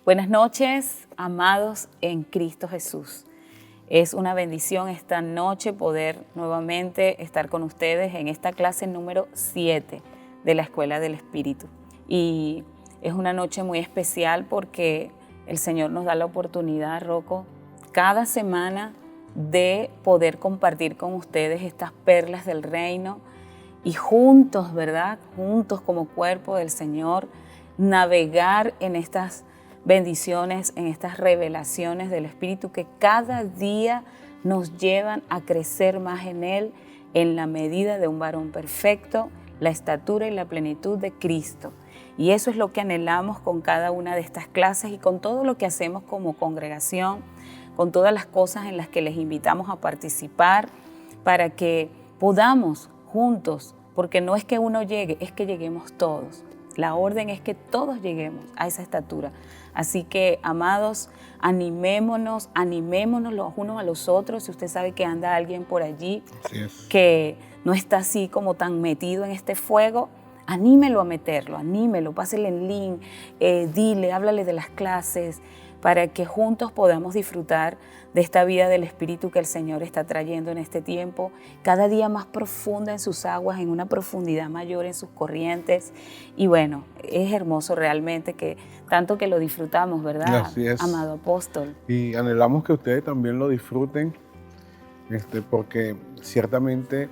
Buenas noches, amados en Cristo Jesús. Es una bendición esta noche poder nuevamente estar con ustedes en esta clase número 7 de la Escuela del Espíritu. Y es una noche muy especial porque el Señor nos da la oportunidad, Rocco, cada semana de poder compartir con ustedes estas perlas del reino y juntos, ¿verdad? Juntos como cuerpo del Señor, navegar en estas bendiciones, en estas revelaciones del Espíritu que cada día nos llevan a crecer más en Él en la medida de un varón perfecto, la estatura y la plenitud de Cristo. Y eso es lo que anhelamos con cada una de estas clases y con todo lo que hacemos como congregación, con todas las cosas en las que les invitamos a participar para que podamos juntos, porque no es que uno llegue, es que lleguemos todos. La orden es que todos lleguemos a esa estatura. Así que, amados, animémonos los unos a los otros. Si usted sabe que anda alguien por allí que no está así como tan metido en este fuego, anímelo a meterlo, anímelo, pásele el link, dile, háblale de las clases, para que juntos podamos disfrutar de esta vida del Espíritu que el Señor está trayendo en este tiempo, cada día más profunda en sus aguas, en una profundidad mayor en sus corrientes. Y bueno, es hermoso realmente, que tanto que lo disfrutamos, ¿verdad, amado apóstol? Y anhelamos que ustedes también lo disfruten, porque ciertamente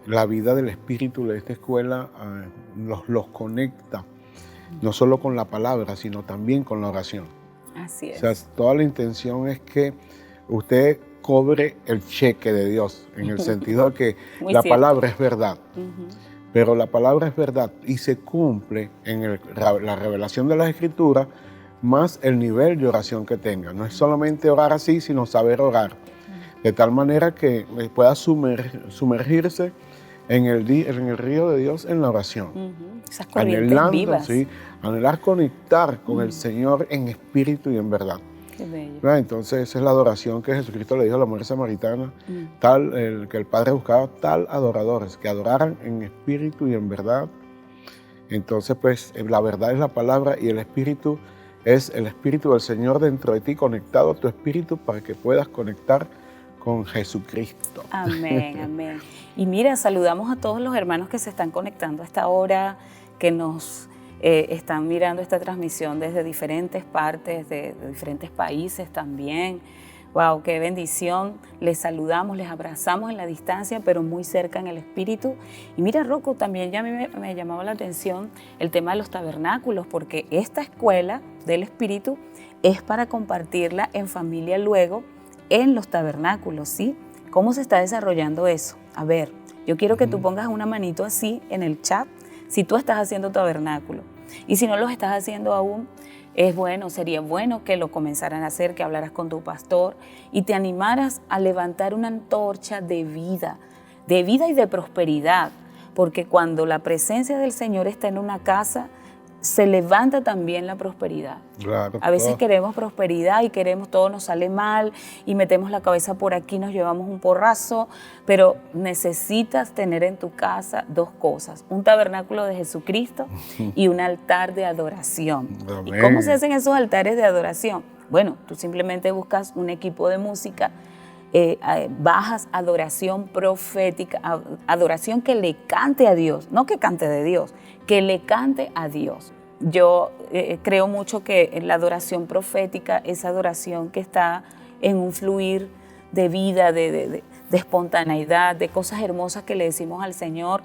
la vida del Espíritu de esta escuela los conecta, no solo con la palabra, sino también con la oración. Así es. O sea, toda la intención es que usted cobre el cheque de Dios, en el sentido de que la palabra es verdad. Pero la palabra es verdad y se cumple en la revelación de las Escrituras, más el nivel de oración que tenga. No es solamente orar así, sino saber orar. De tal manera que pueda sumergirse en el río de Dios en la oración. Esas corrientes vivas. Sí, anhelar conectar con el Señor en espíritu y en verdad. Qué bello. ¿Verdad? Entonces esa es la adoración que Jesucristo le dijo a la mujer samaritana, que el Padre buscaba tal adoradores, que adoraran en espíritu y en verdad. Entonces pues la verdad es la palabra y el espíritu es el Espíritu del Señor dentro de ti, conectado a tu espíritu para que puedas conectar con Jesucristo. Amén, amén. Y mira, saludamos a todos los hermanos que se están conectando a esta hora, que nos están mirando esta transmisión desde diferentes partes, de diferentes países también. Wow, qué bendición. Les saludamos, les abrazamos en la distancia, pero muy cerca en el espíritu. Y mira, Rocco, también ya a mí me llamaba la atención el tema de los tabernáculos, porque esta escuela del espíritu es para compartirla en familia luego en los tabernáculos, ¿sí? ¿Cómo se está desarrollando eso? A ver, yo quiero que tú pongas una manito así en el chat si tú estás haciendo tabernáculo. Y si no los estás haciendo aún, sería bueno que lo comenzaran a hacer, que hablaras con tu pastor y te animaras a levantar una antorcha de vida y de prosperidad, porque cuando la presencia del Señor está en una casa, se levanta también la prosperidad. Claro, a veces queremos prosperidad y todo nos sale mal y metemos la cabeza por aquí, nos llevamos un porrazo, pero necesitas tener en tu casa dos cosas: un tabernáculo de Jesucristo y un altar de adoración. Amén. ¿Y cómo se hacen esos altares de adoración? Bueno, tú simplemente buscas un equipo de música, bajas adoración profética, adoración que le cante a Dios, no que cante de Dios, que le cante a Dios. Yo creo mucho que la adoración profética, esa adoración que está en un fluir de vida, de espontaneidad, de cosas hermosas que le decimos al Señor,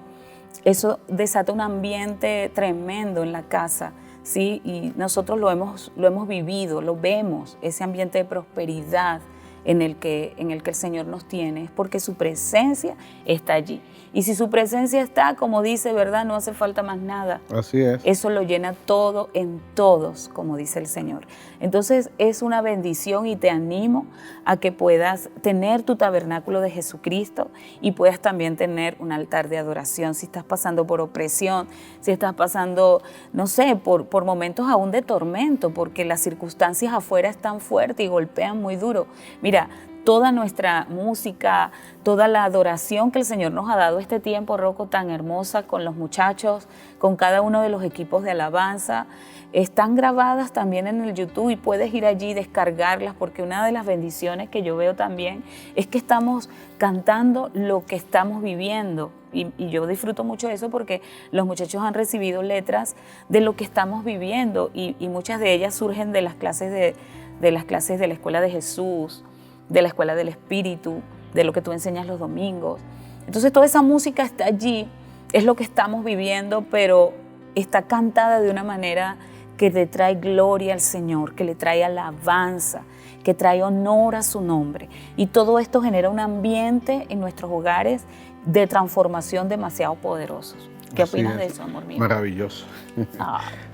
eso desata un ambiente tremendo en la casa, ¿sí? Y nosotros lo hemos vivido, lo vemos, ese ambiente de prosperidad en el que el Señor nos tiene, es porque su presencia está allí. Y si su presencia está, como dice, ¿verdad? No hace falta más nada. Así es. Eso lo llena todo en todos, como dice el Señor. Entonces es una bendición y te animo a que puedas tener tu tabernáculo de Jesucristo y puedas también tener un altar de adoración. Si estás pasando por opresión, si estás pasando, no sé, por momentos aún de tormento, porque las circunstancias afuera están fuertes y golpean muy duro. Mira, toda nuestra música, toda la adoración que el Señor nos ha dado este tiempo, Rocco, tan hermosa, con los muchachos, con cada uno de los equipos de alabanza, están grabadas también en el YouTube y puedes ir allí y descargarlas, porque una de las bendiciones que yo veo también es que estamos cantando lo que estamos viviendo. Y yo disfruto mucho de eso porque los muchachos han recibido letras de lo que estamos viviendo y muchas de ellas surgen de las clases de la Escuela de Jesús, de la Escuela del Espíritu, de lo que tú enseñas los domingos. Entonces toda esa música está allí, es lo que estamos viviendo, pero está cantada de una manera que le trae gloria al Señor, que le trae alabanza, que trae honor a su nombre. Y todo esto genera un ambiente en nuestros hogares de transformación demasiado poderosos. ¿Qué opinas de eso, amor mío? Maravilloso.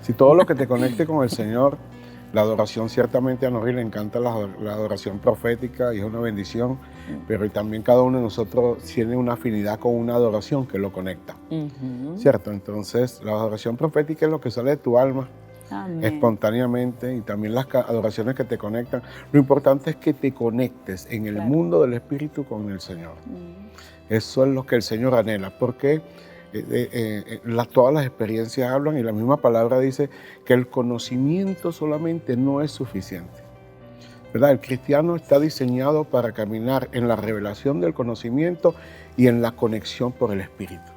Si todo lo que te conecte con el Señor, la adoración, ciertamente a Nori le encanta la adoración profética y es una bendición, pero también cada uno de nosotros tiene una afinidad con una adoración que lo conecta, ¿cierto? Entonces, la adoración profética es lo que sale de tu alma. Amén. Espontáneamente, y también las adoraciones que te conectan. Lo importante es que te conectes en el mundo del Espíritu con el Señor. Eso es lo que el Señor anhela, porque todas las experiencias hablan y la misma palabra dice que el conocimiento solamente no es suficiente, ¿verdad? El cristiano está diseñado para caminar en la revelación del conocimiento y en la conexión por el Espíritu.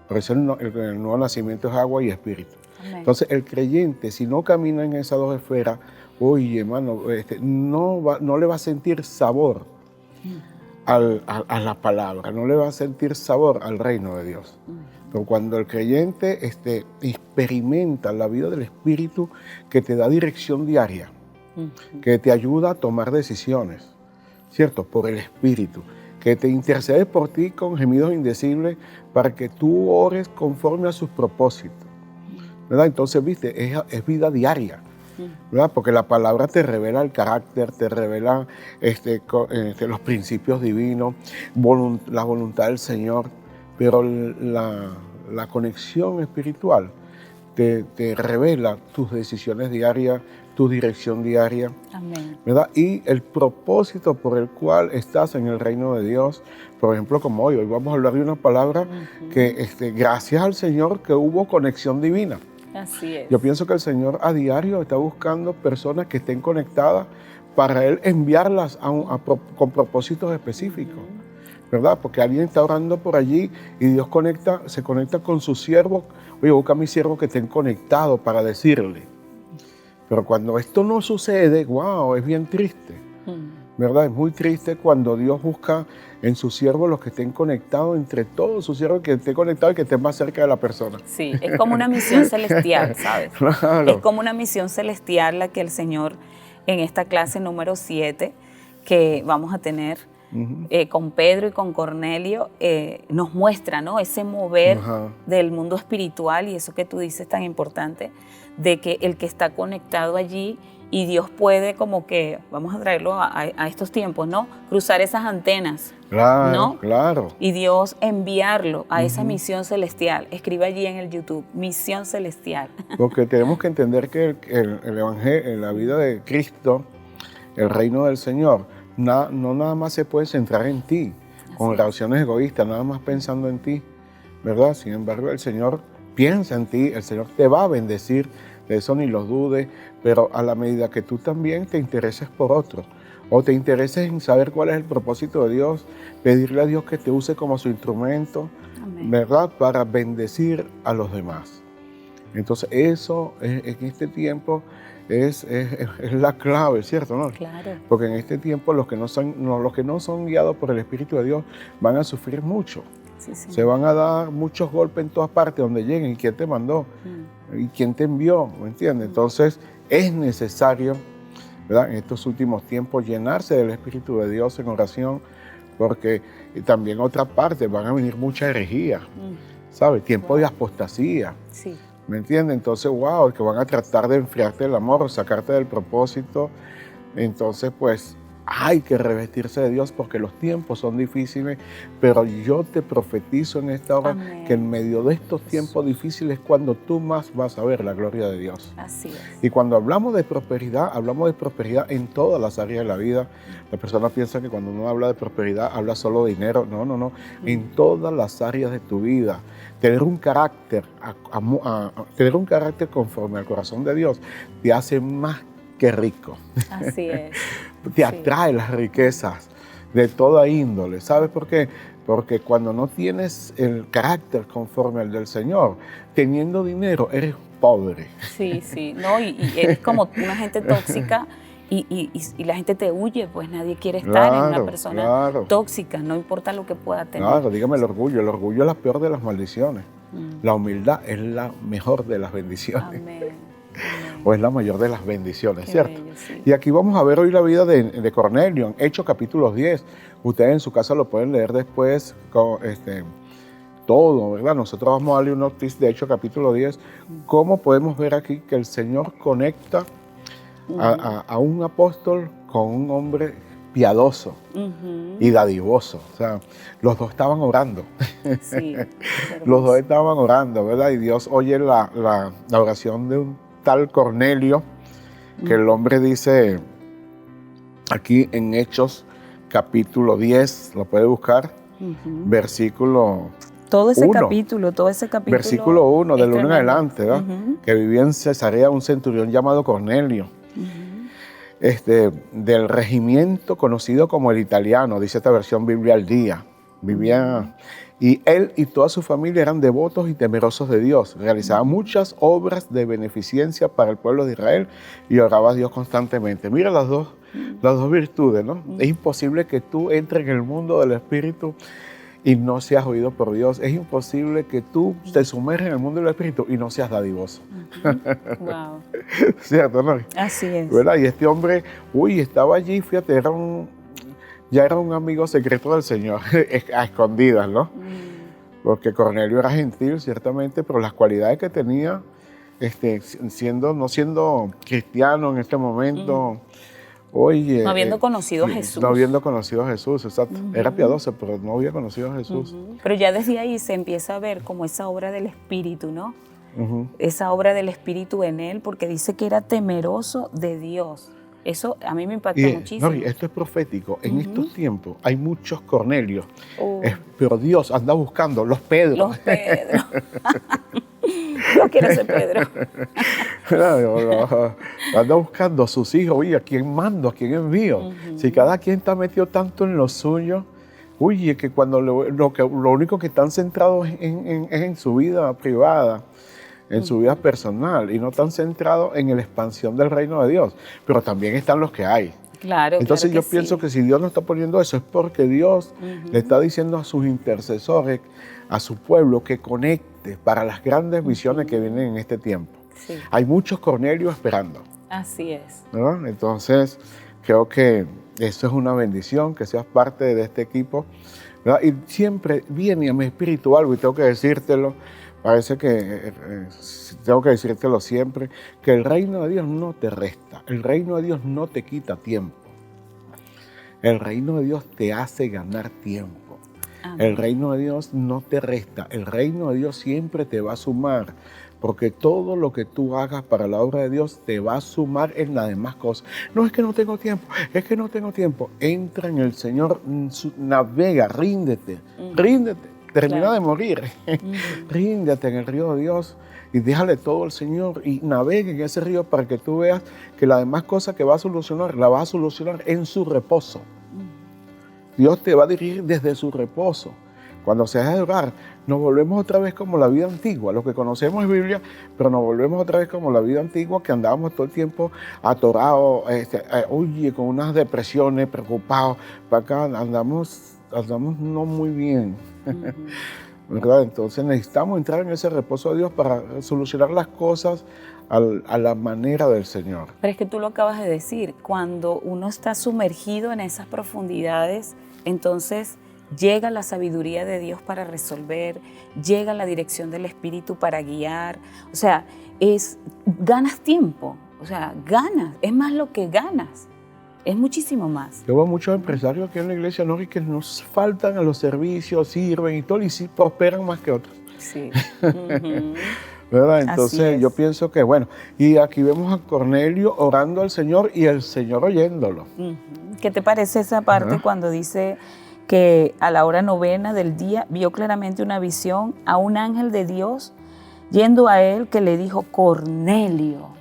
Por eso el nuevo nacimiento es agua y espíritu. Amén. Entonces el creyente, si no camina en esas dos esferas, oye, hermano, no le va a sentir sabor a la palabra, no le va a sentir sabor al reino de Dios. Pero cuando el creyente experimenta la vida del Espíritu, que te da dirección diaria, que te ayuda a tomar decisiones, ¿cierto? Por el Espíritu, que te intercede por ti con gemidos indecibles para que tú ores conforme a sus propósitos, ¿verdad? Entonces, viste, es vida diaria, ¿verdad? Porque la palabra te revela el carácter, te revela los principios divinos, la voluntad del Señor, pero la conexión espiritual te revela tus decisiones diarias, tu dirección diaria. Amén. ¿Verdad? Y el propósito por el cual estás en el reino de Dios. Por ejemplo, como hoy vamos a hablar de una palabra que gracias al Señor que hubo conexión divina. Así es. Yo pienso que el Señor a diario está buscando personas que estén conectadas para Él enviarlas con propósitos específicos, ¿verdad? Porque alguien está orando por allí y Dios se conecta con su siervo. Oye, busca a mi siervo que estén conectados para decirle. Pero cuando esto no sucede, wow, es bien triste, ¿verdad? Es muy triste cuando Dios busca en sus siervos los que estén conectados entre todos sus siervos, que estén conectados y que estén más cerca de la persona. Sí, es como una misión celestial, ¿sabes? Claro. Es como una misión celestial la que el Señor en esta clase número 7 que vamos a tener con Pedro y con Cornelio, nos muestra, ¿no? Ese mover del mundo espiritual y eso que tú dices tan importante, de que el que está conectado allí y Dios puede como que, vamos a traerlo a estos tiempos, ¿no? Cruzar esas antenas, claro, ¿no? Claro. Y Dios enviarlo a esa misión celestial. Escribe allí en el YouTube, misión celestial. Porque tenemos que entender que el Evangelio, en la vida de Cristo, el reino del Señor, no nada más se puede centrar en ti, con oraciones egoístas, nada más pensando en ti, ¿verdad? Sin embargo, el Señor piensa en ti, el Señor te va a bendecir, de eso ni lo dudes, pero a la medida que tú también te intereses por otro, o te intereses en saber cuál es el propósito de Dios, pedirle a Dios que te use como su instrumento, amén, ¿verdad? Para bendecir a los demás. Entonces eso en este tiempo es la clave, ¿cierto? ¿No? Claro. Porque en este tiempo los que no son guiados por el Espíritu de Dios van a sufrir mucho. Sí, sí. Se van a dar muchos golpes en todas partes donde lleguen. ¿Y quién te mandó? ¿Y quién te envió? ¿Me entiendes? Entonces es necesario, ¿verdad?, en estos últimos tiempos llenarse del Espíritu de Dios en oración, porque también otra parte van a venir mucha herejía, ¿sabes? Tiempo de apostasía. Sí. ¿Me entiendes? Entonces, wow, que van a tratar de enfriarte el amor, sacarte del propósito. Entonces, pues, hay que revestirse de Dios porque los tiempos son difíciles, pero yo te profetizo en esta hora, amén, que en medio de estos tiempos difíciles es cuando tú más vas a ver la gloria de Dios. Así es. Y cuando hablamos de prosperidad en todas las áreas de la vida. La persona piensa que cuando uno habla de prosperidad, habla solo de dinero. No. En todas las áreas de tu vida. Tener un carácter conforme al corazón de Dios te hace más que rico. Así es. Te atrae las riquezas de toda índole. ¿Sabes por qué? Porque cuando no tienes el carácter conforme al del Señor, teniendo dinero, eres pobre. Sí. No, y eres como una gente tóxica y la gente te huye, pues nadie quiere estar en una persona tóxica, no importa lo que pueda tener. Claro, dígame el orgullo. El orgullo es la peor de las maldiciones. La humildad es la mejor de las bendiciones. Amén. O es la mayor de las bendiciones, qué ¿cierto? Bello, sí. Y aquí vamos a ver hoy la vida de Cornelio, en Hechos capítulo 10. Ustedes en su casa lo pueden leer después, todo, ¿verdad? Nosotros vamos a darle unos tips de Hechos capítulo 10. ¿Cómo podemos ver aquí que el Señor conecta a un apóstol con un hombre piadoso y dadivoso? O sea, los dos estaban orando. Sí, los dos estaban orando, ¿verdad? Y Dios oye la oración de un tal Cornelio, que el hombre dice aquí en Hechos capítulo 10, lo puede buscar, versículo todo ese 1. capítulo. Versículo 1, del 1 en adelante, ¿verdad? Que vivía en Cesarea un centurión llamado Cornelio, del regimiento conocido como el italiano, dice esta versión Biblia al Día. Vivía, y él y toda su familia eran devotos y temerosos de Dios. Realizaban muchas obras de beneficencia para el pueblo de Israel y oraba a Dios constantemente. Mira las dos virtudes, ¿no? Es imposible que tú entres en el mundo del Espíritu y no seas oído por Dios. Es imposible que tú te sumerjas en el mundo del Espíritu y no seas dadivoso. Wow. ¿Cierto, no? Así es. ¿Verdad? Y este hombre, estaba allí, fíjate, ya era un amigo secreto del Señor, a escondidas, ¿no? Porque Cornelio era gentil, ciertamente, pero las cualidades que tenía, no siendo cristiano en este momento, no habiendo conocido a Jesús. No habiendo conocido a Jesús, exacto. Era piadoso, pero no había conocido a Jesús. Pero ya desde ahí se empieza a ver como esa obra del Espíritu, ¿no? Esa obra del Espíritu en él, porque dice que era temeroso de Dios. Eso a mí me impactó muchísimo. No, esto es profético. En estos tiempos hay muchos Cornelios, pero Dios anda buscando los Pedros. Los Pedros. yo quiero ser Pedro. Anda buscando a sus hijos, oye, ¿a quién mando? ¿A quién envío? Si cada quien está metido tanto en lo suyo, oye, que cuando lo único que están centrados es en su vida privada, en su vida personal, y no están centrados en la expansión del reino de Dios. Pero también están los que hay. Claro, entonces claro yo pienso que si Dios no está poniendo eso es porque Dios le está diciendo a sus intercesores, a su pueblo, que conecte para las grandes visiones que vienen en este tiempo. Sí. Hay muchos Cornelios esperando. Así es. ¿No? Entonces creo que eso es una bendición, que seas parte de este equipo, ¿verdad? Y siempre viene a mi espíritu algo, y tengo que decírtelo, parece que tengo que decírtelo siempre, que el reino de Dios no te resta, el reino de Dios no te quita tiempo, el reino de Dios te hace ganar tiempo. Amén. El reino de Dios no te resta, el reino de Dios siempre te va a sumar, porque todo lo que tú hagas para la obra de Dios te va a sumar en las demás cosas. No es que no tengo tiempo, es que no tengo tiempo. Entra en el Señor, navega, ríndete, ríndete. Termina de morir, ríndete en el río de Dios y déjale todo al Señor y navegue en ese río para que tú veas que las demás cosas que va a solucionar, la va a solucionar en su reposo. Dios te va a dirigir desde su reposo. Cuando se deja de orar, nos volvemos otra vez como la vida antigua. Lo que conocemos es Biblia, pero nos volvemos otra vez como la vida antigua, que andábamos todo el tiempo atorados, oye, con unas depresiones, preocupados. Para acá andamos no muy bien. ¿Verdad? Entonces necesitamos entrar en ese reposo de Dios para solucionar las cosas a la manera del Señor. Pero es que tú lo acabas de decir, cuando uno está sumergido en esas profundidades, entonces llega la sabiduría de Dios para resolver, llega la dirección del Espíritu para guiar, o sea, ganas tiempo, o sea, ganas, es más lo que ganas. Es muchísimo más. Yo veo muchos empresarios aquí en la iglesia, ¿no? Que nos faltan a los servicios, sirven y todo, y sí prosperan más que otros. Sí. ¿Verdad? Entonces yo pienso que, bueno, y aquí vemos a Cornelio orando al Señor y el Señor oyéndolo. ¿Qué te parece esa parte cuando dice que a la hora 9 del día vio claramente una visión a un ángel de Dios yendo a él que le dijo, Cornelio?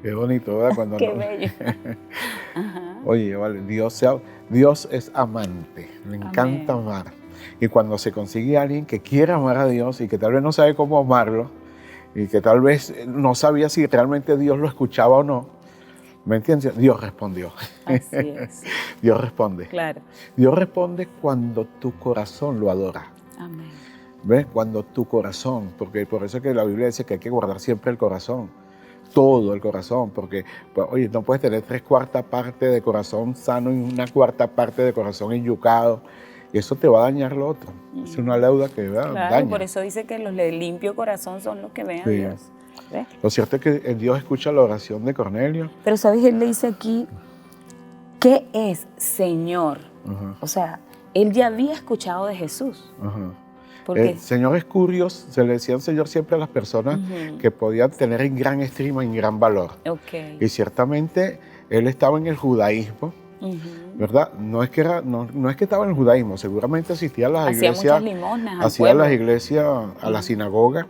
Qué bonito, ¿verdad? Cuando Qué bello. Oye, vale, Dios es amante, le encanta amar. Y cuando se consigue alguien que quiere amar a Dios y que tal vez no sabe cómo amarlo, y que tal vez no sabía si realmente Dios lo escuchaba o no, ¿me entiendes? Dios respondió. Así es. Dios responde. Claro. Dios responde cuando tu corazón lo adora. Amén. ¿Ves? Cuando tu corazón, porque por eso es que la Biblia dice que hay que guardar siempre el corazón. Todo el corazón, porque, pues, oye, no puedes tener 3/4 partes de corazón sano y 1/4 parte de corazón enyucado, y eso te va a dañar lo otro. Es una deuda que daña. Por eso dice que los de limpio corazón son los que ven a Dios. ¿Ves? Lo cierto es que Dios escucha la oración de Cornelio. Pero, ¿sabes? Él le dice aquí, ¿qué es Señor? O sea, él ya había escuchado de Jesús. El Señor es curioso, se le decía al Señor siempre a las personas que podían tener en gran estima, en gran valor. Y ciertamente él estaba en el judaísmo, ¿verdad? No es que estaba en el judaísmo, seguramente asistía a las iglesias. Hacía muchas limosnas. Hacía las iglesias, a la sinagoga,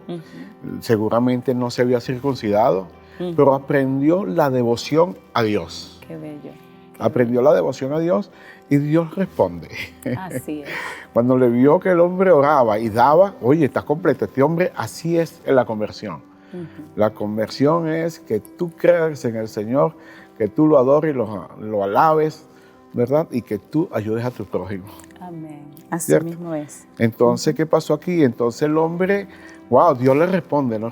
seguramente no se había circuncidado, pero aprendió la devoción a Dios. Qué bello. Aprendió la devoción a Dios y Dios responde. Así es. Cuando le vio que el hombre oraba y daba, oye, está completo este hombre, así es en la conversión. La conversión es que tú creas en el Señor, que tú lo adores y lo alabes, ¿verdad? Y que tú ayudes a tu prójimo. Amén. Así ¿Cierto? mismo es. Entonces, ¿qué pasó aquí? Entonces el hombre, wow, Dios le responde, ¿no?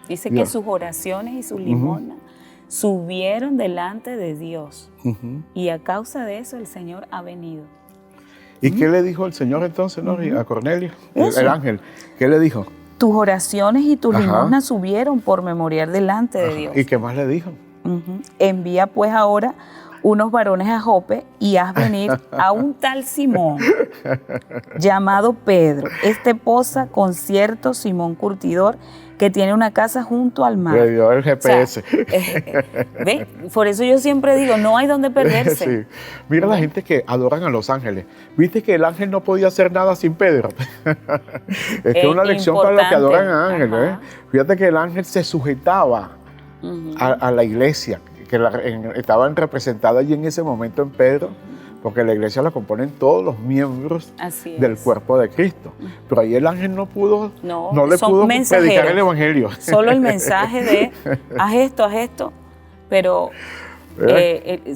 Dice Dios. Que sus oraciones y sus limosnas subieron delante de Dios. Y a causa de eso el Señor ha venido. ¿Y qué le dijo el Señor entonces, no? A Cornelio, el ángel? ¿Qué le dijo? Tus oraciones y tus limosnas subieron por memorial delante de Dios. ¿Y qué más le dijo? Envía pues ahora unos varones a Jope y haz venir a un tal Simón llamado Pedro. Este posa con cierto Simón curtidor que tiene una casa junto al mar. Le dio el GPS. O sea, ¿ve? Por eso yo siempre digo, no hay donde perderse. Sí. Mira la gente que adoran a los ángeles. ¿Viste que el ángel no podía hacer nada sin Pedro? Es que es una lección para los que adoran a ángeles. Fíjate que el ángel se sujetaba a la iglesia, que estaban representadas allí en ese momento en Pedro, porque la iglesia la componen todos los miembros del cuerpo de Cristo. Pero ahí el ángel no le pudo predicar el evangelio. Solo el mensaje de haz esto, pero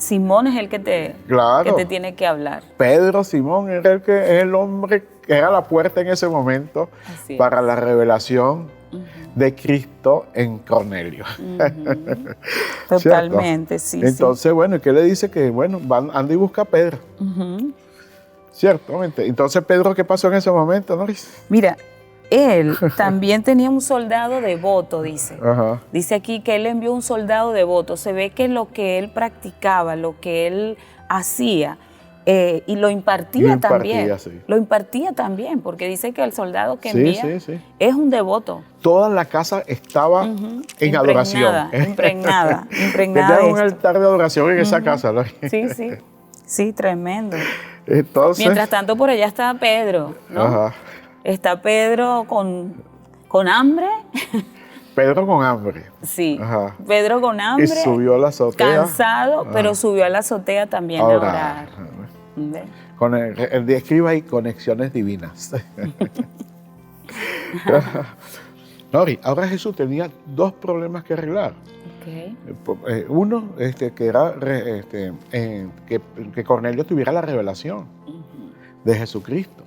Simón es el que te tiene que hablar. Pedro, Simón, era el hombre que era la puerta en ese momento para la revelación de Cristo en Cornelio. Totalmente, sí. Entonces, bueno, ¿qué le dice? Que, bueno, anda y busca a Pedro. Ciertamente. Entonces, Pedro, ¿qué pasó en ese momento, Noris? Mira, él también tenía un soldado devoto, dice. Dice aquí que él envió un soldado devoto. Se ve que lo que él practicaba, lo que él hacía, y lo impartía también. Sí. Lo impartía también, porque dice que el soldado que envía es un devoto. Toda la casa estaba en adoración. Impregnada. Tenía un altar de adoración en esa casa, ¿no? Sí, tremendo. Entonces, mientras tanto, por allá estaba Pedro, ¿no? Está Pedro con hambre. Pedro con hambre. Sí, Pedro con hambre. Y subió a la azotea. Cansado, pero subió a la azotea también a orar. Él describe ahí conexiones divinas. Nori, ahora Jesús tenía dos problemas que arreglar. Uno, que era que Cornelio tuviera la revelación de Jesucristo.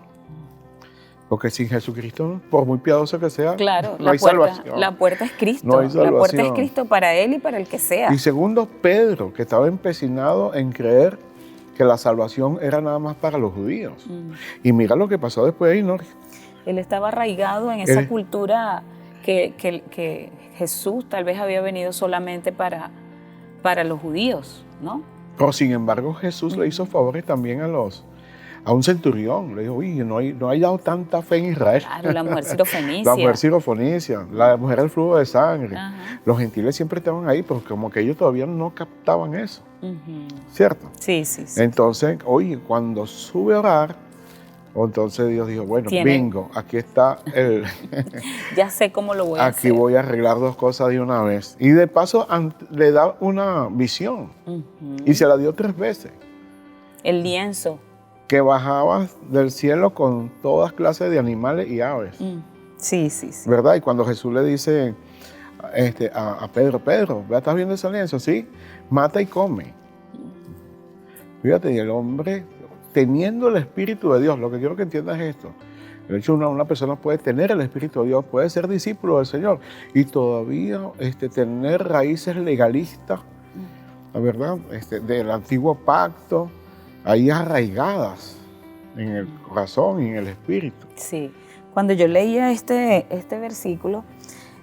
Porque sin Jesucristo, por muy piadoso que sea, no hay salvación. La puerta es Cristo. No hay salvación. La puerta es Cristo para él y para el que sea. Y segundo, Pedro, que estaba empecinado en creer que la salvación era nada más para los judíos. Y mira lo que pasó después ahí, ¿no? Él estaba arraigado en esa cultura que Jesús tal vez había venido solamente para los judíos, ¿no? Pero sin embargo, Jesús le hizo favores también a un centurión. Le dijo, uy, no hay dado tanta fe en Israel. Claro, la mujer sirofenicia. La mujer sirofenicia, la mujer del flujo de sangre. Los gentiles siempre estaban ahí, pero como que ellos todavía no captaban eso. ¿Cierto? Sí. Entonces, oye, cuando sube a orar, entonces Dios dijo, bueno, bingo, aquí está el... Ya sé cómo lo voy a hacer. Aquí voy a arreglar dos cosas de una vez. Y de paso le da una visión. Y se la dio 3 veces. El lienzo. Que bajaba del cielo con todas clases de animales y aves. Sí. ¿Verdad? Y cuando Jesús le dice a Pedro, ¿estás viendo ese lienzo? Sí, mata y come. Fíjate, y el hombre, teniendo el Espíritu de Dios, lo que quiero que entiendas es esto. De hecho, una persona puede tener el Espíritu de Dios, puede ser discípulo del Señor y todavía tener raíces legalistas, la verdad, del antiguo pacto, ahí arraigadas en el corazón y en el espíritu. Sí. Cuando yo leía este versículo,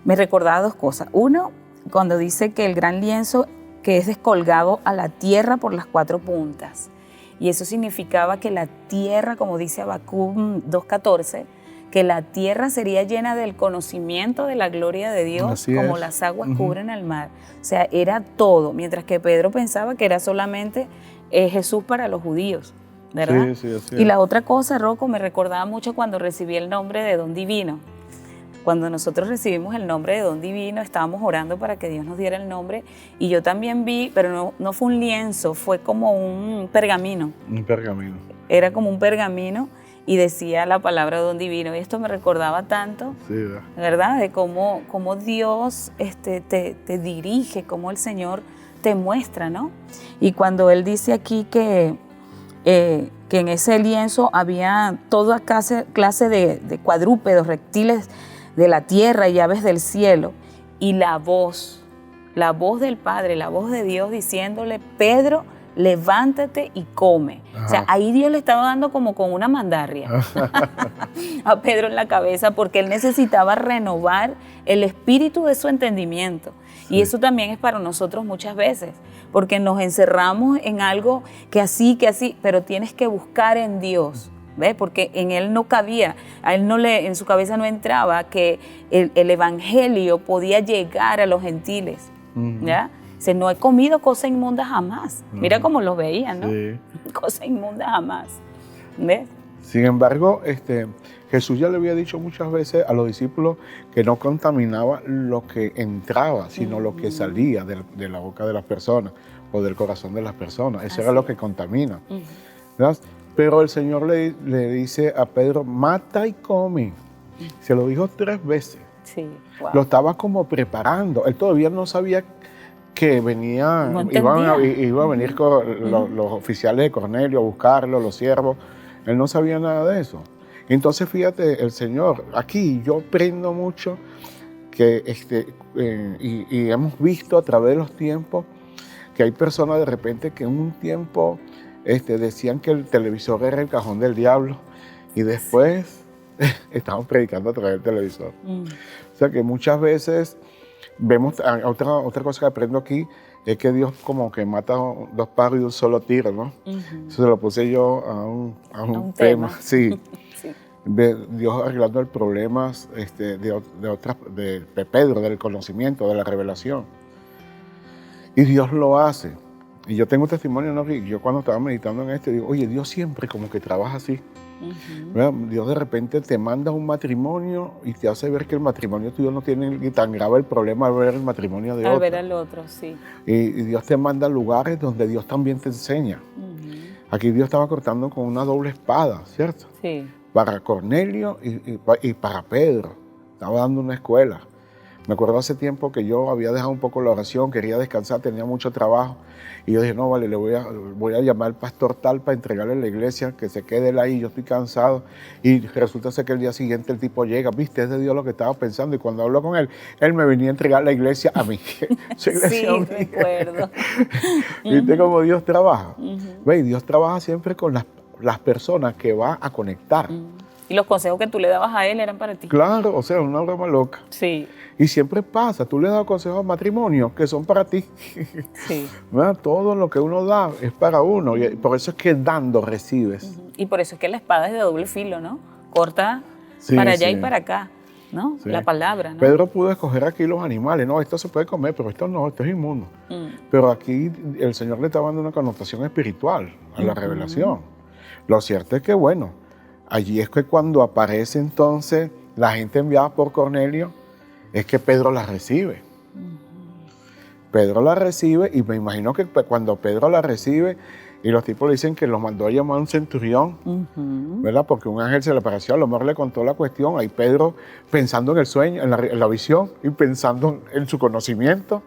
me recordaba 2 cosas. Uno, cuando dice que el gran lienzo que es descolgado a la tierra por las 4 puntas. Y eso significaba que la tierra, como dice Habacuc 2:14, que la tierra sería llena del conocimiento de la gloria de Dios, como las aguas cubren el mar. O sea, era todo, mientras que Pedro pensaba que era solamente Jesús para los judíos, ¿verdad? Sí, así y la otra cosa, Rocco, me recordaba mucho cuando recibí el nombre de Don Divino. Cuando nosotros recibimos el nombre de Don Divino, estábamos orando para que Dios nos diera el nombre, y yo también vi, pero no fue un lienzo, fue como un pergamino. Un pergamino. Era como un pergamino y decía la palabra Don Divino, y esto me recordaba tanto, ¿verdad? De cómo Dios te dirige, cómo el Señor te muestra, ¿no? Y cuando Él dice aquí que en ese lienzo había toda clase de cuadrúpedos, reptiles de la tierra y aves del cielo, y la voz del Padre, la voz de Dios diciéndole, Pedro, levántate y come. Ajá. O sea, ahí Dios le estaba dando como con una mandarria a Pedro en la cabeza, porque él necesitaba renovar el espíritu de su entendimiento. Sí. Y eso también es para nosotros muchas veces, porque nos encerramos en algo que así, pero tienes que buscar en Dios. ¿Ves? Porque en él no cabía, a él en su cabeza no entraba que el evangelio podía llegar a los gentiles. ¿Ya? Dice, no he comido cosa inmunda jamás. Mira cómo lo veían, ¿no? Sí. Cosa inmunda jamás. ¿Ves? Sin embargo, Jesús ya le había dicho muchas veces a los discípulos que no contaminaba lo que entraba, sino lo que salía de la boca de las personas o del corazón de las personas. Eso era lo que contamina. ¿Verdad? Pero el Señor le dice a Pedro, mata y come. Se lo dijo 3 veces. Sí, wow. Lo estaba como preparando. Él todavía no sabía que venía, iba a venir con los oficiales de Cornelio a buscarlo, los siervos. Él no sabía nada de eso. Entonces, fíjate, el Señor, aquí yo aprendo mucho que y hemos visto a través de los tiempos que hay personas de repente que en un tiempo decían que el televisor era el cajón del diablo y después estamos predicando a través del televisor. O sea que muchas veces vemos, otra cosa que aprendo aquí es que Dios como que mata 2 pájaros de un solo tiro, ¿no? Eso se lo puse yo a un tema. Sí. Sí. Dios arreglando el problema de Pedro, del conocimiento, de la revelación. Y Dios lo hace. Y yo tengo un testimonio, ¿no? Yo cuando estaba meditando en esto, digo, oye, Dios siempre como que trabaja así. Dios de repente te manda un matrimonio y te hace ver que el matrimonio tuyo no tiene tan grave el problema al ver el matrimonio de otro. Al ver al otro, sí. Y Dios te manda a lugares donde Dios también te enseña. Aquí Dios estaba cortando con una doble espada, ¿cierto? Sí. Para Cornelio y para Pedro. Estaba dando una escuela. Me acuerdo hace tiempo que yo había dejado un poco la oración, quería descansar, tenía mucho trabajo. Y yo dije, no, vale, le voy a llamar al pastor tal para entregarle a la iglesia, que se quede él ahí, yo estoy cansado. Y resulta ser que el día siguiente el tipo llega, viste, es de Dios lo que estaba pensando. Y cuando hablo con él, él me venía a entregar la iglesia a mí. Sí, recuerdo. ¿Viste cómo Dios trabaja? ¿Ves? Dios trabaja siempre con las personas que va a conectar. Y los consejos que tú le dabas a él eran para ti. Claro, o sea, una broma loca. Sí. Y siempre pasa, tú le das consejos al matrimonio que son para ti. Sí. Todo lo que uno da es para uno. Y por eso es que dando recibes. Y por eso es que la espada es de doble filo, ¿no? Corta para allá y para acá, ¿no? Sí. La palabra, ¿no? Pedro pudo escoger aquí los animales. No, esto se puede comer, pero esto no, esto es inmundo. Pero aquí el Señor le está dando una connotación espiritual a la revelación. Lo cierto es que, bueno, allí es que cuando aparece entonces la gente enviada por Cornelio, es que Pedro la recibe. Pedro la recibe y me imagino que cuando Pedro la recibe y los tipos le dicen que los mandó a llamar a un centurión, ¿verdad? Porque un ángel se le apareció, a lo mejor le contó la cuestión, ahí Pedro pensando en el sueño, en la visión y pensando en su conocimiento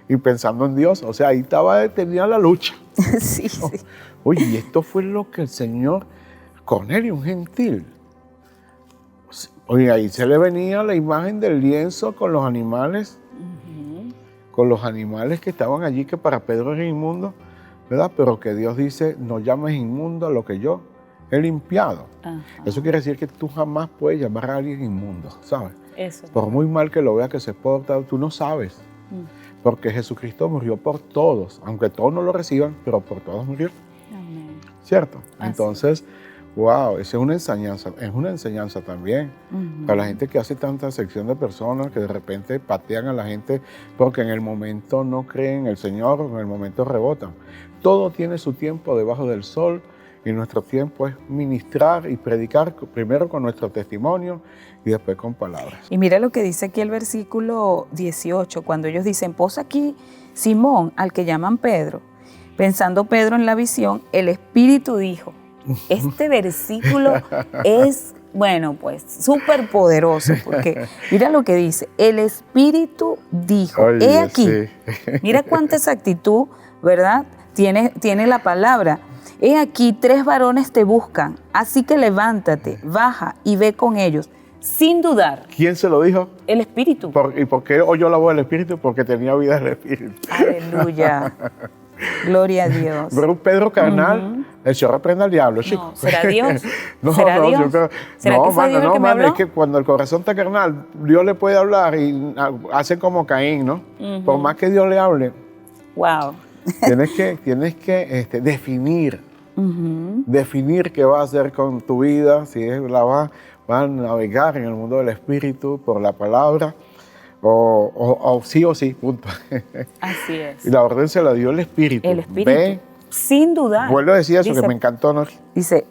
y pensando en Dios. O sea, ahí tenía la lucha. Sí, sí. Oye, y esto fue lo que el Señor, Cornelio, un gentil. Oye, ahí se le venía la imagen del lienzo con los animales, con los animales que estaban allí, que para Pedro era inmundo, ¿verdad? Pero que Dios dice, no llames inmundo a lo que yo he limpiado. Eso quiere decir que tú jamás puedes llamar a alguien inmundo, ¿sabes? Eso. Por muy mal que lo veas que se porta, tú no sabes. Porque Jesucristo murió por todos, aunque todos no lo reciban, pero por todos murió. Amén. ¿Cierto? Así. Entonces, wow, esa es una enseñanza también para la gente que hace tanta sección de personas que de repente patean a la gente porque en el momento no creen en el Señor, en el momento rebotan. Todo tiene su tiempo debajo del sol y nuestro tiempo es ministrar y predicar primero con nuestro testimonio y después con palabras. Y mira lo que dice aquí el versículo 18, cuando ellos dicen, posa aquí Simón, al que llaman Pedro. Pensando Pedro en la visión, el Espíritu dijo. Este versículo es, bueno, pues súper poderoso, porque mira lo que dice, el Espíritu dijo, oye, he aquí, sí. Mira cuánta exactitud, ¿verdad? Tiene la palabra, he aquí 3 varones te buscan, así que levántate, baja y ve con ellos, sin dudar. ¿Quién se lo dijo? El Espíritu. ¿Y por qué oyó la voz del Espíritu? Porque tenía vida el Espíritu. Aleluya. Gloria a Dios. Pero un Pedro carnal, el Señor reprenda al diablo, chico. No, ¿será Dios? No, ¿Será no, Dios? yo creo, ¿Será que fue Dios el que me habló? Es que cuando el corazón está carnal, Dios le puede hablar y hace como Caín, ¿no? Por más que Dios le hable, wow. tienes que definir, definir qué va a hacer con tu vida, si es va a navegar en el mundo del Espíritu por la palabra, o sí, punto. Así es. Y la orden se la dio el Espíritu. El Espíritu, Ve, sin dudar. vuelvo a decir eso, Dice, que me encantó, ¿no? Dice,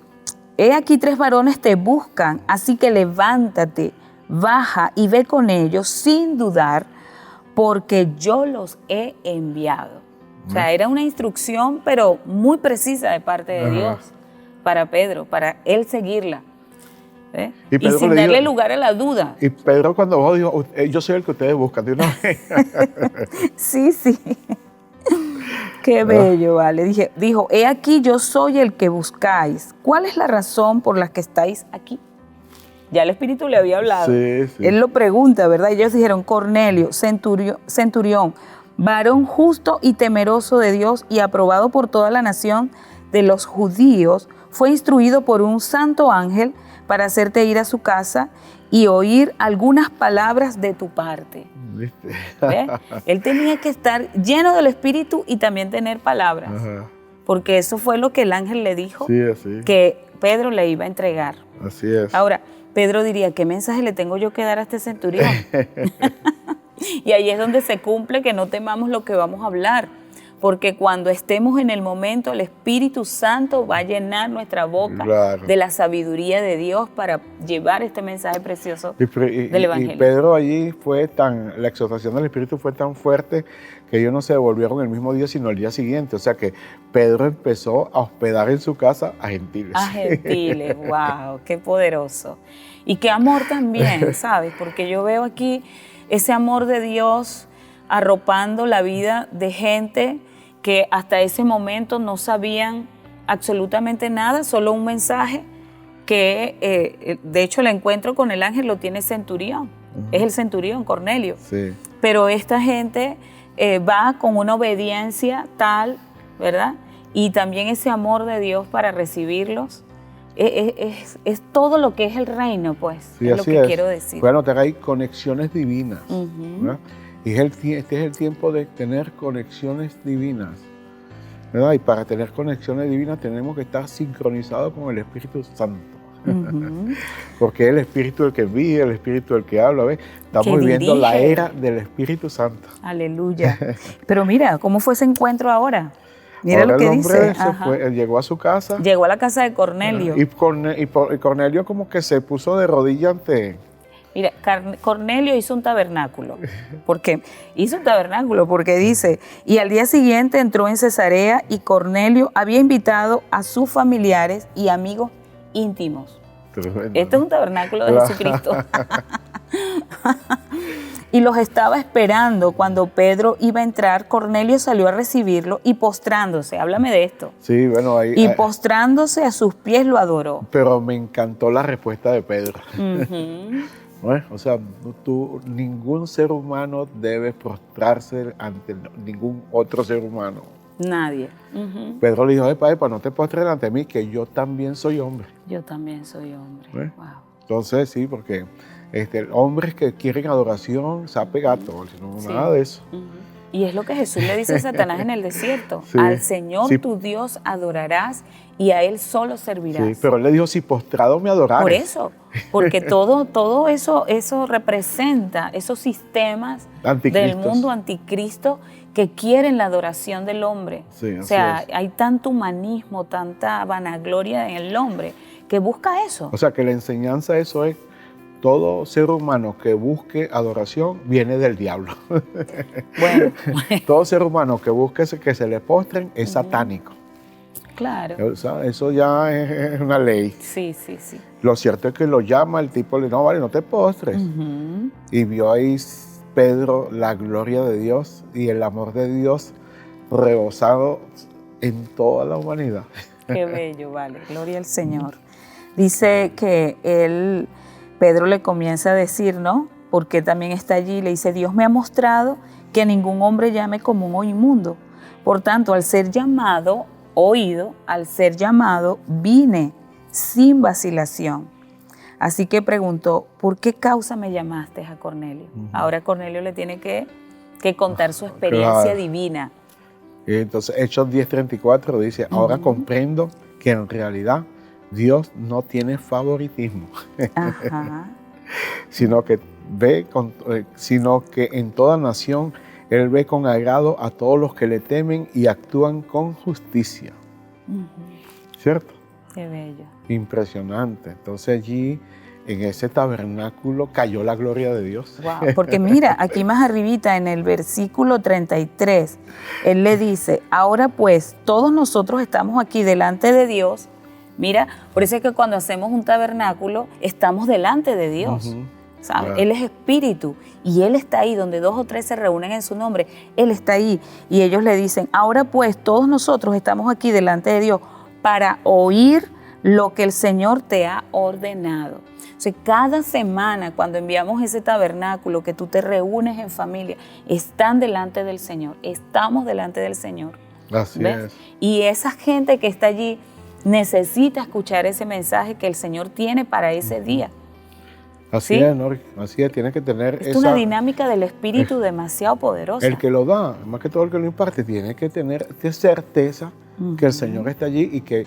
he aquí 3 varones te buscan, así que levántate, baja y ve con ellos sin dudar, porque yo los he enviado. O sea, era una instrucción, pero muy precisa de parte de Dios para Pedro, para él seguirla. Y sin darle lugar a la duda. Y Pedro cuando vos dijo, yo soy el que ustedes buscan, de una vez. Sí. Qué bello, vale. Dijo, he aquí yo soy el que buscáis. ¿Cuál es la razón por la que estáis aquí? Ya el Espíritu le había hablado. Sí. Él lo pregunta, ¿verdad? Ellos dijeron, Cornelio, centurión, varón justo y temeroso de Dios y aprobado por toda la nación de los judíos, fue instruido por un santo ángel para hacerte ir a su casa y oír algunas palabras de tu parte. ¿Ves? Él tenía que estar lleno del Espíritu y también tener palabras, porque eso fue lo que el ángel le dijo, que Pedro le iba a entregar. Así es. Ahora, Pedro diría, ¿qué mensaje le tengo yo que dar a este centurión? Y ahí es donde se cumple que no temamos lo que vamos a hablar, porque cuando estemos en el momento, el Espíritu Santo va a llenar nuestra boca de la sabiduría de Dios para llevar este mensaje precioso del Evangelio. Y Pedro allí la exhortación del Espíritu fue tan fuerte que ellos no se devolvieron el mismo día, sino el día siguiente. O sea que Pedro empezó a hospedar en su casa a gentiles. A gentiles, wow, qué poderoso. Y qué amor también, ¿sabes? Porque yo veo aquí ese amor de Dios arropando la vida de gente que hasta ese momento no sabían absolutamente nada, solo un mensaje que, de hecho, el encuentro con el ángel lo tiene centurión, es el centurión, Cornelio. Sí. Pero esta gente va con una obediencia tal, ¿verdad? Y también ese amor de Dios para recibirlos. Es todo lo que es el reino, pues, sí, es lo que quiero decir. Bueno, hay conexiones divinas, ¿verdad? Y este es el tiempo de tener conexiones divinas, ¿verdad? Y para tener conexiones divinas tenemos que estar sincronizados con el Espíritu Santo. Porque es el Espíritu el que envía, el Espíritu el que habla, ¿ves? Estamos viviendo la era del Espíritu Santo. Aleluya. Pero mira, ¿cómo fue ese encuentro ahora? Mira ahora lo que el hombre dice. Llegó a su casa. Llegó a la casa de Cornelio. Y Cornelio como que se puso de rodillas ante... Mira, Cornelio hizo un tabernáculo. ¿Por qué? Hizo un tabernáculo porque dice, y al día siguiente entró en Cesarea y Cornelio había invitado a sus familiares y amigos íntimos. Tremendo. Este es un tabernáculo de Jesucristo. Y los estaba esperando. Cuando Pedro iba a entrar, Cornelio salió a recibirlo y postrándose, háblame de esto. Sí, bueno, ahí. Y postrándose a sus pies lo adoró. Pero me encantó la respuesta de Pedro. Bueno, o sea, ningún ser humano debe postrarse ante ningún otro ser humano. Nadie. Pedro le dijo, epa, no te postres ante mí, que yo también soy hombre. Yo también soy hombre. Wow. Entonces, sí, porque hombres que quieren adoración, sape gato, no, nada de eso. Y es lo que Jesús le dice a Satanás en el desierto. Sí. Al Señor tu Dios adorarás y a Él solo servirás. Sí, pero Él le dijo, si postrado me adorares. Por eso, porque todo eso representa esos sistemas del mundo anticristo que quieren la adoración del hombre. Sí, o sea, hay tanto humanismo, tanta vanagloria en el hombre que busca eso. O sea, que la enseñanza de eso es todo ser humano que busque adoración viene del diablo. Bueno. Todo ser humano que busque que se le postren es satánico. Claro. O sea, eso ya es una ley. Sí. Lo cierto es que lo llama, el tipo le dice, no, vale, no te postres. Y vio ahí Pedro la gloria de Dios y el amor de Dios rebosado en toda la humanidad. Qué bello, vale. Gloria al Señor. Dice que Pedro le comienza a decir, ¿no? Porque también está allí, le dice, Dios me ha mostrado que ningún hombre llame común o inmundo, Por tanto, al ser llamado, vine sin vacilación. Así que preguntó, ¿por qué causa me llamaste a Cornelio? Ahora Cornelio le tiene que contar su experiencia divina. Y entonces Hechos 10:34 dice, ahora comprendo que en realidad Dios no tiene favoritismo, sino que en toda nación Él ve con agrado a todos los que le temen y actúan con justicia. ¿Cierto? Qué bello. Impresionante. Entonces allí, en ese tabernáculo, cayó la gloria de Dios. Wow, porque mira, aquí más arribita en el versículo 33, Él le dice, ahora pues, todos nosotros estamos aquí delante de Dios. Mira, por eso es que cuando hacemos un tabernáculo, estamos delante de Dios. ¿Sabe? Él es espíritu y Él está ahí, donde 2 o 3 se reúnen en su nombre, Él está ahí. Y ellos le dicen, ahora pues, todos nosotros estamos aquí delante de Dios para oír lo que el Señor te ha ordenado. O sea, cada semana cuando enviamos ese tabernáculo, que tú te reúnes en familia, están delante del Señor, estamos delante del Señor. Así es. Y esa gente que está allí necesita escuchar ese mensaje que el Señor tiene para ese día. Así es, Nori. Así es, tiene que tener es una dinámica del Espíritu demasiado poderosa. El que lo da, más que todo el que lo imparte, tiene que tener certeza que el Señor está allí y que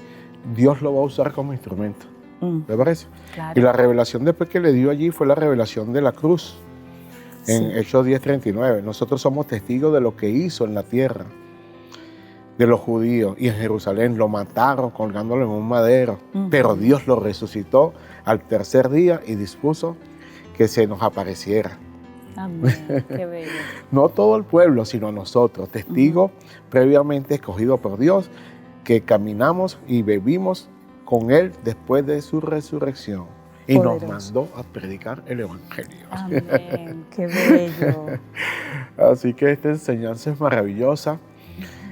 Dios lo va a usar como instrumento. ¿Le parece? Claro. Y la revelación después que le dio allí fue la revelación de la cruz, en Hechos 10:39. Nosotros somos testigos de lo que hizo en la tierra de los judíos y en Jerusalén. Lo mataron colgándolo en un madero, pero Dios lo resucitó al tercer día y dispuso que se nos apareciera. Amén, qué bello. No todo el pueblo, sino nosotros, testigos previamente escogidos por Dios, que caminamos y bebimos con Él después de su resurrección. Y nos mandó a predicar el Evangelio. Amén, qué bello. Así que esta enseñanza es maravillosa.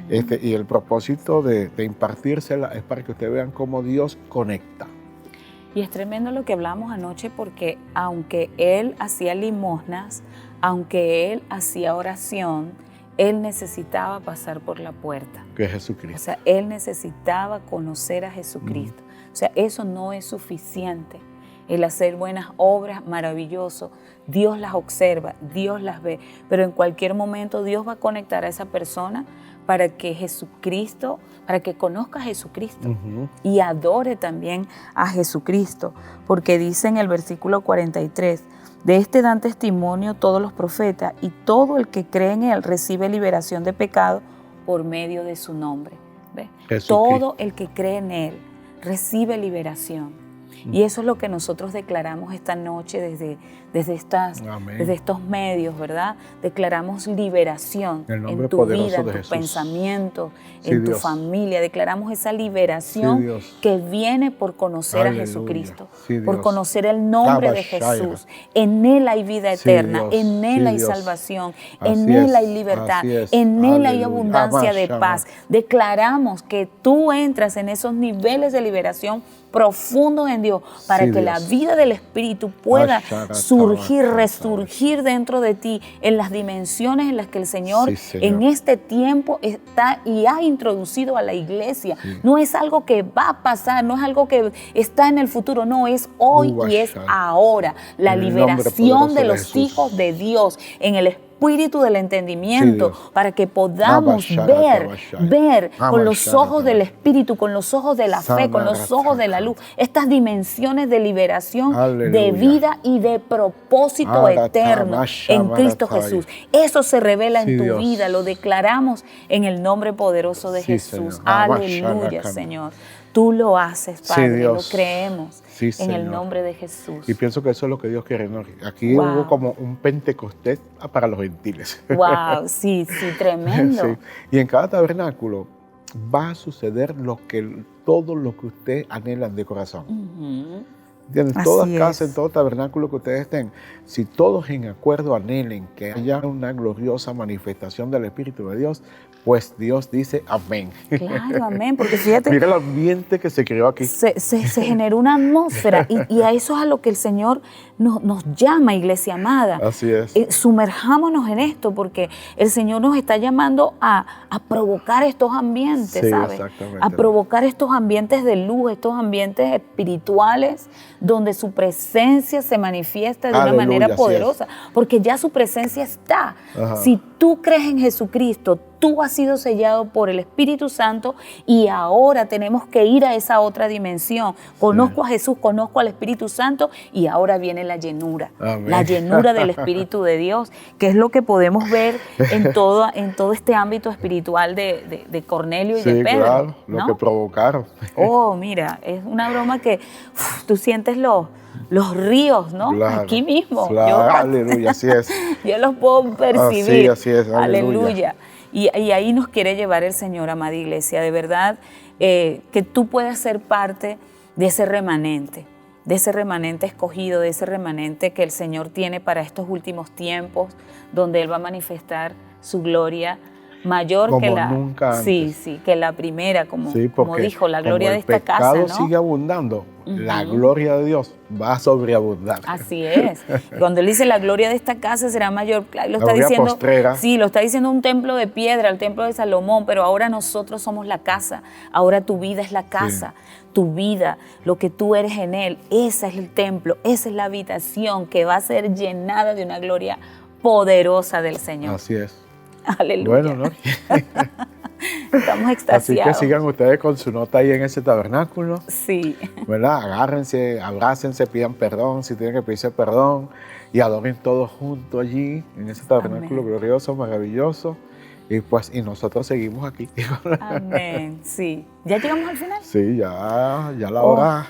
Y el propósito de impartírsela es para que ustedes vean cómo Dios conecta. Y es tremendo lo que hablamos anoche, porque aunque Él hacía limosnas, aunque Él hacía oración, Él necesitaba pasar por la puerta. Que es Jesucristo. O sea, Él necesitaba conocer a Jesucristo. O sea, eso no es suficiente. El hacer buenas obras, maravilloso. Dios las observa, Dios las ve, pero en cualquier momento Dios va a conectar a esa persona para que Jesucristo, para que conozca a Jesucristo y adore también a Jesucristo, porque dice en el versículo 43, de este dan testimonio todos los profetas y todo el que cree en Él recibe liberación de pecado por medio de su nombre. ¿Ve? Todo el que cree en Él recibe liberación. Y eso es lo que nosotros declaramos esta noche desde estos medios, ¿verdad? Declaramos liberación en tu vida, en tus pensamientos, en tu familia. Declaramos esa liberación que viene por conocer a Jesucristo, por conocer el nombre de Jesús. En Él hay vida eterna, en Él hay salvación, en Él hay libertad, en Él hay abundancia de paz. Declaramos que tú entras en esos niveles de liberación profundos en Dios, para que la vida del Espíritu pueda surgir, resurgir dentro de ti en las dimensiones en las que el Señor en este tiempo está y ha introducido a la iglesia. No es algo que va a pasar, no es algo que está en el futuro, no, es hoy y es ahora. La liberación de los hijos de Dios en el espíritu del entendimiento, para que podamos ver con los ojos del Espíritu, con los ojos de la fe, con los ojos de la luz, estas dimensiones de liberación, de vida y de propósito eterno en Cristo Jesús. Eso se revela en tu vida, lo declaramos en el nombre poderoso de Jesús. Aleluya, Señor. Tú lo haces, Padre, lo creemos en el nombre de Jesús. Y pienso que eso es lo que Dios quiere, ¿no? Aquí hubo como un Pentecostés para los gentiles. ¡Wow! Sí, tremendo. Y en cada tabernáculo va a suceder todo lo que ustedes anhelan de corazón. En todas casas, en todo tabernáculo que ustedes estén, si todos en acuerdo anhelen que haya una gloriosa manifestación del Espíritu de Dios, pues Dios dice amén. Claro, amén, porque fíjate. Mira el ambiente que se creó aquí. Se generó una atmósfera y a eso es a lo que el Señor nos llama, iglesia amada. Así es. Sumerjámonos en esto porque el Señor nos está llamando a provocar estos ambientes, Sí, ¿sabes? exactamente. A provocar estos ambientes de luz, estos ambientes espirituales donde su presencia se manifiesta de una Aleluya, manera poderosa, porque ya su presencia está. Ajá. Si tú crees en Jesucristo, tú has sido sellado por el Espíritu Santo y ahora tenemos que ir a esa otra dimensión. Conozco a Jesús, conozco al Espíritu Santo y ahora viene la llenura. Amén. La llenura del Espíritu de Dios, que es lo que podemos ver en todo este ámbito espiritual de Cornelio y de Pedro. Claro, ¿no? lo que provocaron. Oh, mira, es una broma que tú sientes los ríos, ¿no? Claro, Aquí mismo. Claro, aleluya, así es. Yo los puedo percibir. Así es, aleluya. Y ahí nos quiere llevar el Señor, amada iglesia, de verdad, que tú puedas ser parte de ese remanente escogido, de ese remanente que el Señor tiene para estos últimos tiempos, donde Él va a manifestar su gloria mayor como que la nunca antes. Sí, que la primera, como dijo, la gloria de esta casa, como ¿no? el pecado sigue abundando, la gloria de Dios va a sobreabundar. Así es. Cuando él dice la gloria de esta casa será mayor, lo está diciendo. Postrera. Sí, lo está diciendo un templo de piedra, el templo de Salomón, pero ahora nosotros somos la casa. Ahora tu vida es la casa. Sí. Tu vida, lo que tú eres en él, ese es el templo, esa es la habitación que va a ser llenada de una gloria poderosa del Señor. Así es. Aleluya. Bueno, ¿no? Estamos extasiados. Así que sigan ustedes con su nota ahí en ese tabernáculo. Sí. ¿Verdad? Agárrense, abrácense, pidan perdón si tienen que pedirse perdón y adoren todos juntos allí en ese tabernáculo glorioso, maravilloso. Y pues, y nosotros seguimos aquí. Amén. Sí. ¿Ya llegamos al final? Sí, ya la hora,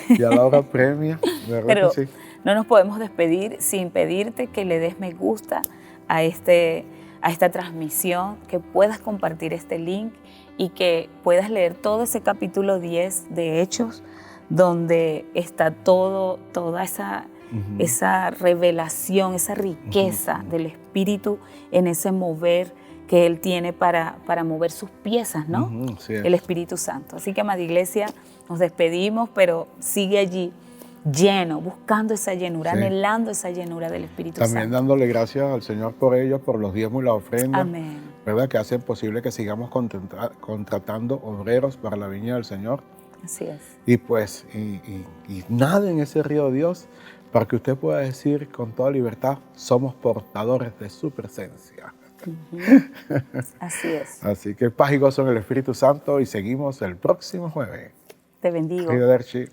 ya la hora premia. ¿Verdad? Pero que sí? No nos podemos despedir sin pedirte que le des me gusta a esta transmisión, que puedas compartir este link y que puedas leer todo ese capítulo 10 de Hechos, donde está toda esa revelación, esa riqueza del Espíritu en ese mover que Él tiene para mover sus piezas, ¿no? Sí, el Espíritu Santo. Así que, amada iglesia, nos despedimos, pero sigue allí lleno, buscando esa llenura, anhelando esa llenura del Espíritu Santo. También dándole gracias al Señor por ellos, por los diezmos y la ofrenda. Amén. ¿Verdad? Que hacen posible que sigamos contratando obreros para la viña del Señor. Así es. Y pues, y nada en ese río de Dios para que usted pueda decir con toda libertad, somos portadores de su presencia. Así es. Así que paz y gozo en el Espíritu Santo y seguimos el próximo jueves. Te bendigo. Arrivederci.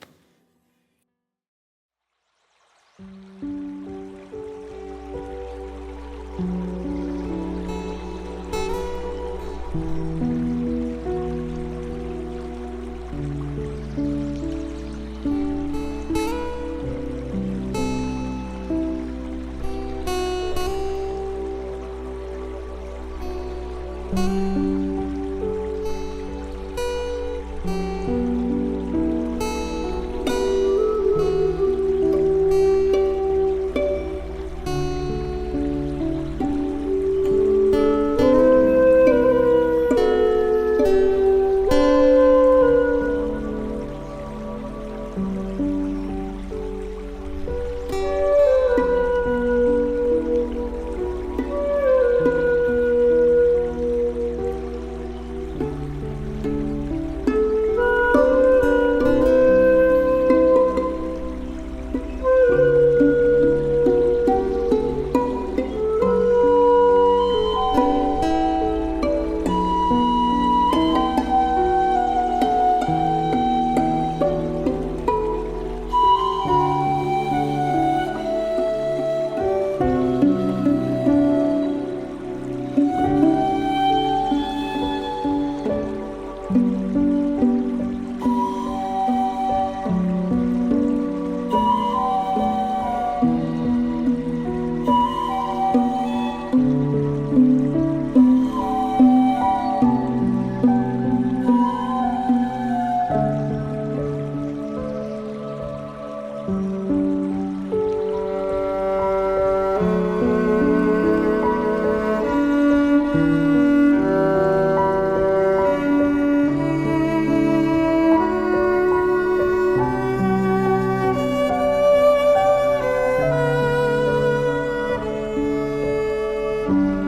Cristo.